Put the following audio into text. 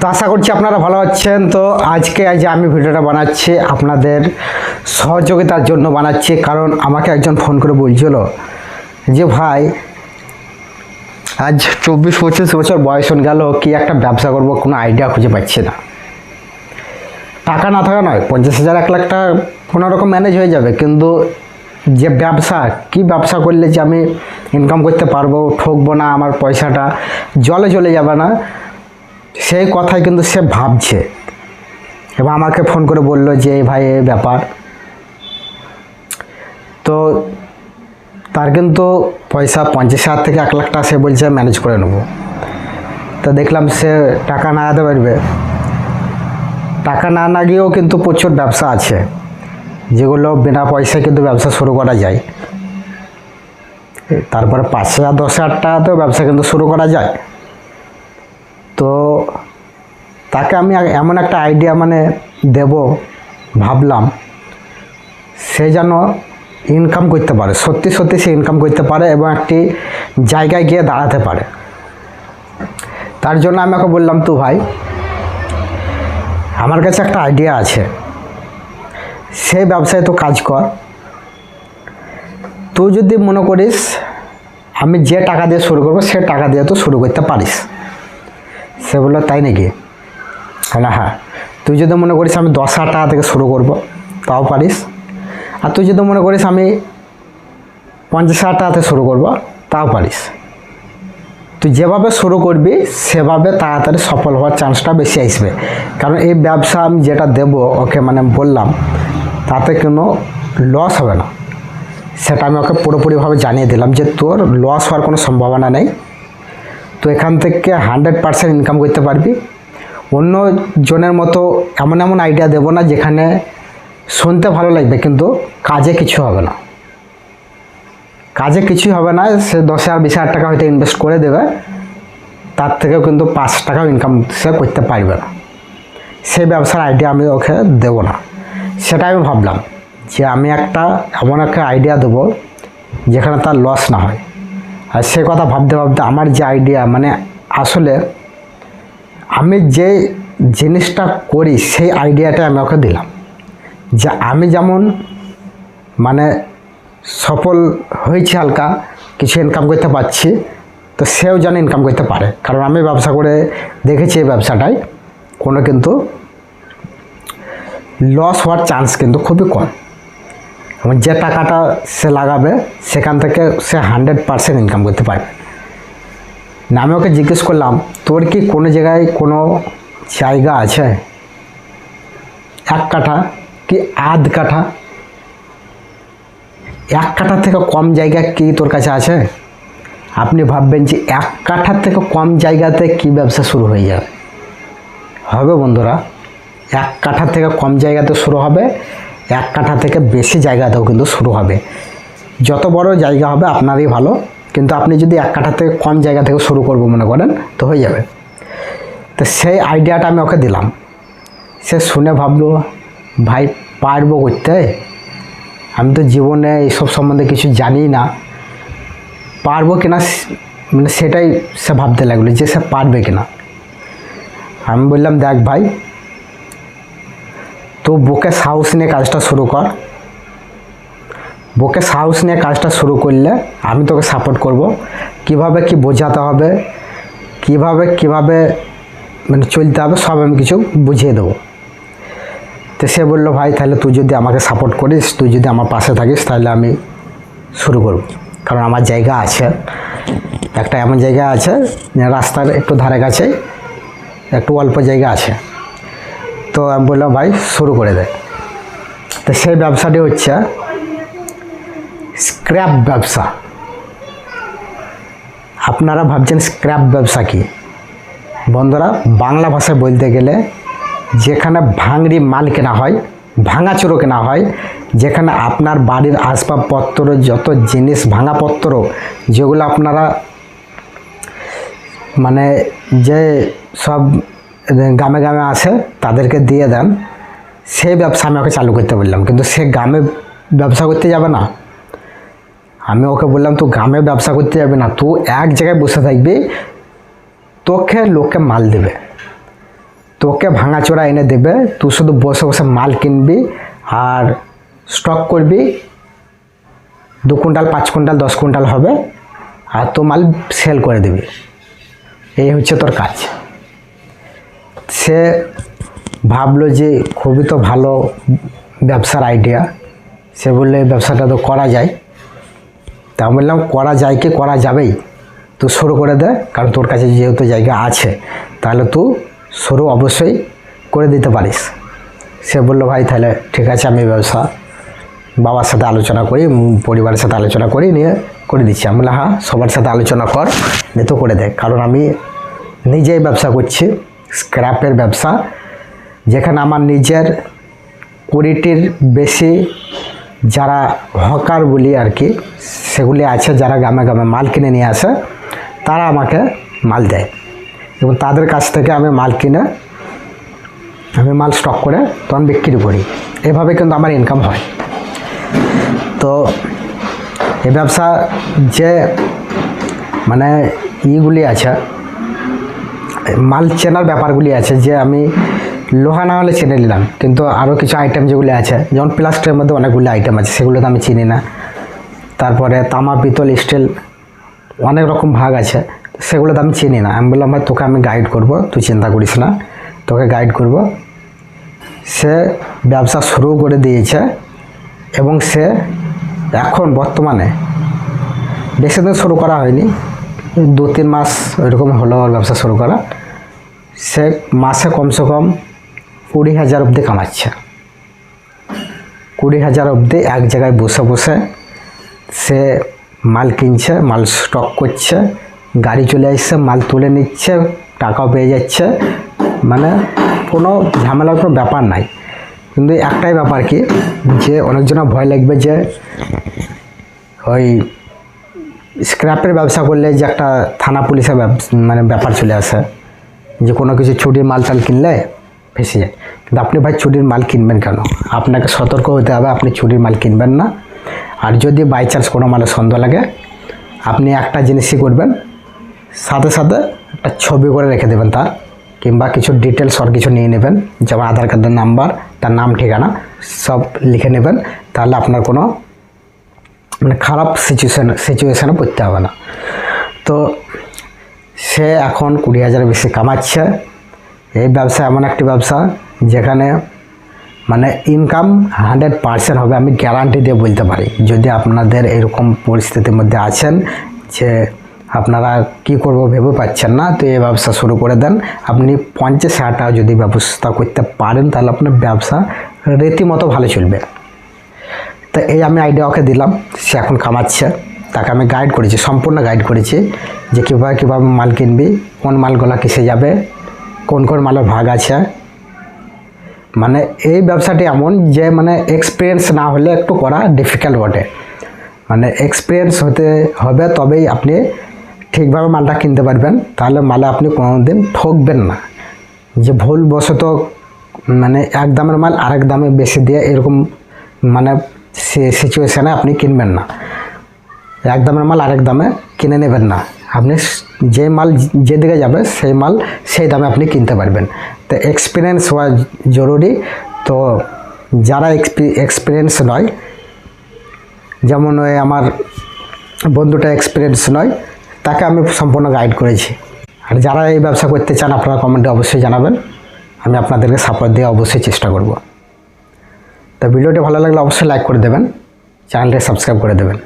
তো আশা করছি আপনারা ভালো আছেন। তো আজকে আমি ভিডিওটা বানাচ্ছি আপনাদের সহযোগিতার জন্য বানাচ্ছি, কারণ আমাকে একজন ফোন করে বলছিল যে ভাই আজ 24-25 বছর বয়স হয়ে গেল, কি একটা ব্যবসা করব, কোনো আইডিয়া খুঁজে পাচ্ছি না। টাকা না থাকা নয়, 50,000 1 লাখ টাকা কোনো রকম ম্যানেজ হয়ে যাবে, কিন্তু যে ব্যবসা, কি ব্যবসা করলে যে আমি ইনকাম করতে পারবো, ঠকবো না, আমার পয়সাটা জলে চলে যাবে না, সেই কথাই কিন্তু সে ভাবছে। এবং আমাকে ফোন করে বলল যে ভাই এই ব্যাপার। তো তার কিন্তু পয়সা 50,000 থেকে 1 লাখ টাকা সে বলছে ম্যানেজ করে নেব। তো দেখলাম সে টাকা না আনতে পারবে। টাকা না গিয়েও কিন্তু প্রচুর ব্যবসা আছে যেগুলো বিনা পয়সায় কিন্তু ব্যবসা শুরু করা যায়। তারপরে 5,000 10,000 টাকাতেও ব্যবসা কিন্তু শুরু করা যায়। তো তাকে আমি এমন একটা আইডিয়া দেব ভাবলাম, সে যেন ইনকাম করতে পারে, সত্যি সত্যি সে ইনকাম করতে পারে এবং একটি জায়গায় গিয়ে দাঁড়াতে পারে। তার জন্য আমি ওকে বললাম, তো ভাই আমার কাছে একটা আইডিয়া আছে, সেই ব্যবসায় তো কাজ কর। তুই যদি মনে করিস আমি যে টাকা দিয়ে শুরু করবো সে টাকা দিয়ে তো শুরু করতে পারিস। সে বললো তাই নাকি? হ্যাঁ, তুই যদি মনে করিস আমি 10,000 টাকা থেকে শুরু করব তাও পারিস, আর তুই যদি মনে করিস আমি 50,000 টাকাতে শুরু করব তাও পারিস। তুই যেভাবে শুরু করবি সেভাবে তাড়াতাড়ি সফল হওয়ার চান্সটা বেশি আসবে। কারণ এই ব্যবসা আমি যেটা দেব ওকে বললাম, তাতে কোনো লস হবে না, সেটা আমি ওকে পুরোপুরিভাবে জানিয়ে দিলাম যে তোর লস হওয়ার কোনো সম্ভাবনা নেই। তো এখান থেকে 100% ইনকাম করতে পারবি। অন্য জনের মতো এমন আইডিয়া দেব না যেখানে শুনতে ভালো লাগবে কিন্তু কাজে কিছু হবে না। কাজে কিছুই হবে না, সে 10,000 20,000 টাকা হয়তো ইনভেস্ট করে দেবে, তার থেকেও কিন্তু 5 টাকাও ইনকাম সে করতে পারবে না। সেই ব্যবসার আইডিয়া আমি ওকে দেব না। সেটা আমি ভাবলাম যে আমি এমন একটা আইডিয়া দেবো যেখানে তার লস না হয়। আর সে কথা ভাবতে ভাবতে আমার যে আইডিয়া, আসলে আমি যে জিনিসটা করি সেই আইডিয়াটা আমি ওকে দিলাম, যে আমি যেমন সফল হয়েছি, হালকা কিছু ইনকাম করতে পারছি, তো সেও যেন ইনকাম করতে পারে। কারণ আমি ব্যবসা করে দেখেছি এই ব্যবসাটায় কোনো কিন্তু লস হওয়ার চান্স কিন্তু খুবই কম। এবং যে টাকাটা সে লাগাবে সেখান থেকে সে 100% ইনকাম করতে পারবে। না, আমি ওকে জিজ্ঞেস করলাম তোর কি কোনো জায়গায় কোনো জায়গা আছে, 1 কাঠা কি আধ কাঠা, 1 কাঠার থেকে কম জায়গা কি তোর কাছে আছে? আপনি ভাববেন যে 1 কাঠার থেকে কম জায়গাতে কি ব্যবসা শুরু হয়ে যাবে? হবে বন্ধুরা, 1 কাঠার থেকে কম জায়গাতে শুরু হবে, 1 কাঠা থেকে বেশি জায়গাতেও কিন্তু শুরু হবে। যত বড় জায়গা হবে আপনারই ভালো, কিন্তু আপনি যদি 1 কাঠা থেকে কম জায়গা থেকে শুরু করবো মনে করেন তো হয়ে যাবে। তো সেই আইডিয়াটা আমি ওকে দিলাম। সে শুনে ভাবলো ভাই পারবো করতে, আমি তো জীবনে এইসব সম্বন্ধে কিছু জানি না, পারবো কিনা সেটাই সে ভাবতে লাগলো যে সে পারবে কিনা। আমি বললাম দেখ ভাই, তো বুকে সাহস নিয়ে কাজটা শুরু কর। বুকে সাহস নিয়ে কাজটা শুরু করলে আমি তোকে সাপোর্ট করব। কিভাবে কি বোঝাতে হবে, কিভাবে চলতে হবে, সব আমি কিছু বুঝিয়ে দেবো। তো সে বললো ভাই তাহলে তুই যদি আমাকে সাপোর্ট করিস, তুই যদি আমার পাশে থাকিস, তাহলে আমি শুরু করব। কারণ আমার জায়গা আছে, একটা এমন জায়গা আছে রাস্তার একটু ধারে কাছে, একটু অল্প জায়গা আছে। তো আমি বললাম ভাই শুরু করে দে। তো সেই ব্যবসাটি হচ্ছে স্ক্র্যাপ ব্যবসা। আপনারা ভাবছেন স্ক্র্যাপ ব্যবসা কি? বন্ধুরা, বাংলা ভাষায় বলতে গেলে যেখানে ভাঙড়ি মাল কেনা হয়, ভাঙাচুরো কেনা হয়, যেখানে আপনার বাড়ির আসবাবপত্র, যত জিনিস ভাঙাপত্র যেগুলো আপনারা যে সব গ্রামে আসে তাদেরকে দিয়ে দেন, সেই ব্যবসা আমি ওকে চালু করতে বললাম। কিন্তু সে গ্রামে ব্যবসা করতে যাবে না। আমি ওকে বললাম তুই গ্রামে ব্যবসা করতে যাবে না, তুই এক জায়গায় বসে থাকবি, তোকে লোকে মাল দেবে। তোকে ভাঙাচোরা এনে দেবে, তুই শুধু বসে বসে মাল কিনবি আর স্টক করবি, 2 কুইন্টাল 5 কুইন্টাল 10 কুইন্টাল হবে, আর তো মাল সেল করে দিবি। এই হচ্ছে তোর কাজ। সে ভাবলো যে খুবই তো ভালো ব্যবসার আইডিয়া, সে বললে ব্যবসাটা তো করা যায়। তা আমি বললাম করা যায় কি করা যাবেই, তুই শুরু করে দে, কারণ তোর কাছে যেহেতু জায়গা আছে তাহলে তুই শুরু অবশ্যই করে দিতে পারিস। সে বললো ভাই তাহলে ঠিক আছে, আমি ব্যবসা বাবার সাথে আলোচনা করি, পরিবারের সাথে আলোচনা করি, নিয়ে করে দিচ্ছি। আমি বললাম হ্যাঁ, সবার সাথে আলোচনা কর, নিয়ে তো করে দে, কারণ আমি নিজেই ব্যবসা করছি, স্ক্র্যাপের ব্যবসা, যেখানে আমার নিজের 20টির বেশি যারা হকার বলি আর কি, সেগুলি আছে, যারা গ্রামে গ্রামে মাল কিনে নিয়ে আসে, তারা আমাকে মাল দেয় এবং তাদের কাছ থেকে আমি মাল কিনে আমি মাল স্টক করে তখন বিক্রি করি। এভাবে কিন্তু আমার ইনকাম হয়। তো এই ব্যবসা যে মানে ইগুলি আছে, মাল চেনার ব্যাপারগুলি আছে, যে আমি লোহা না হলে চিনে নিলাম, কিন্তু আরও কিছু আইটেম যেগুলি আছে, যেমন প্লাস্টিকের মধ্যে অনেকগুলো আইটেম আছে, সেগুলো তো আমি চিনি না। তারপরে তামা পিতল স্টিল অনেক রকম ভাগ আছে, সেগুলো তো আমি চিনি না। আমি বললাম ভাই তোকে আমি গাইড করব, তুই চিন্তা করিস না, তোকে গাইড করব। সে ব্যবসা শুরু করে দিয়েছে এবং সে এখন বর্তমানে বেশি দিন শুরু করা হয়নি, 2-3 মাস এরকম হলো ওর ব্যবসা শুরু করা। সে মাসে কমসে কম 20,000 অবধি কামাচ্ছে। 20,000 অবধি এক জায়গায় বসে বসে সে মাল কিনছে, মাল স্টক করছে, গাড়ি চলে আসছে, মাল তুলে নিচ্ছে, টাকাও পেয়ে যাচ্ছে, মানে কোনো ঝামেলার কোনো ব্যাপার নাই। কিন্তু একটাই ব্যাপার কি, যে অনেকজনের ভয় লাগবে যে ওই স্ক্র্যাপের ব্যবসা করলে যে একটা থানা পুলিশের মানে ব্যাপার চলে আসে, যে কোনো কিছু চুরির মাল টাল কিনলে ফেসে যায়। কিন্তু আপনি ভাই চুরির মাল কিনবেন কেন? আপনাকে সতর্ক হতে হবে, আপনি চুরির মাল কিনবেন না। আর যদি বাই চান্স কোনো মালের সন্দেহ লাগে, আপনি একটা জিনিসই করবেন, সাথে সাথে একটা ছবি করে রেখে দেবেন তার, কিংবা কিছু ডিটেলস আর কিছু নিয়ে নেবেন, যেমন আধার কার্ডের নাম্বার, তার নাম ঠিকানা সব লিখে নেবেন। তাহলে আপনার কোনো মানে খারাপ সিচুয়েশানে পড়তে হবে না। তো সে এখন 20,000 বেশি কামাচ্ছে। এই ব্যবসা এমন একটি ব্যবসা যেখানে মানে ইনকাম 100% হবে, আমি গ্যারান্টি দিয়ে বলতে পারি। যদি আপনাদের এরকম পরিস্থিতির মধ্যে আছেন যে আপনারা কি করব ভেবে পাচ্ছেন না, তো এই ব্যবসা শুরু করে দেন। আপনি 50,000 টাকা যদি ব্যবস্থা করতে পারেন, তাহলে আপনার ব্যবসা রীতিমতো ভালো চলবে। তো এই আমি আইডিয়া ওকে দিলাম, সে এখন কামাচ্ছে। তাকে আমি গাইড করেছি, সম্পূর্ণ গাইড করেছি যে কীভাবে মাল কিনবি, কোন মালগুলো কিসে যাবে, কোন কোন মালের ভাগ আছে। মানে এই ব্যবসাটি এমন যে মানে এক্সপিরিয়েন্স না হলে একটু করা ডিফিকাল্ট বটে। মানে এক্সপিরিয়েন্স হতে হবে, তবেই আপনি ঠিকভাবে মালটা কিনতে পারবেন। তাহলে মালে আপনি কোনোদিন ঠকবেন না, যে ভুলবশত মানে এক দামের মাল আরেক দামে বেশি দিয়ে এরকম মানে সিচুয়েশানে আপনি কিনবেন না। এক দামের মাল আরেক দামে কিনে নেবেন না। আপনি যে মাল যেদিকে যাবে সেই মাল সেই দামে আপনি কিনতে পারবেন। তো এক্সপিরিয়েন্স হওয়া জরুরি। তো যারা এক্সপিরিয়েন্স নয়, যেমন ওই আমার বন্ধুটা এক্সপিরিয়েন্স নয়, তাকে আমি সম্পূর্ণ গাইড করেছি। আর যারা এই ব্যবসা করতে চান, আপনারা কমেন্টে অবশ্যই জানাবেন, আমি আপনাদেরকে সাপোর্ট দিয়ে অবশ্যই চেষ্টা করব। তো ভিডিওটি ভালো লাগলে অবশ্যই লাইক করে দেবেন, চ্যানেলটি সাবস্ক্রাইব করে দেবেন।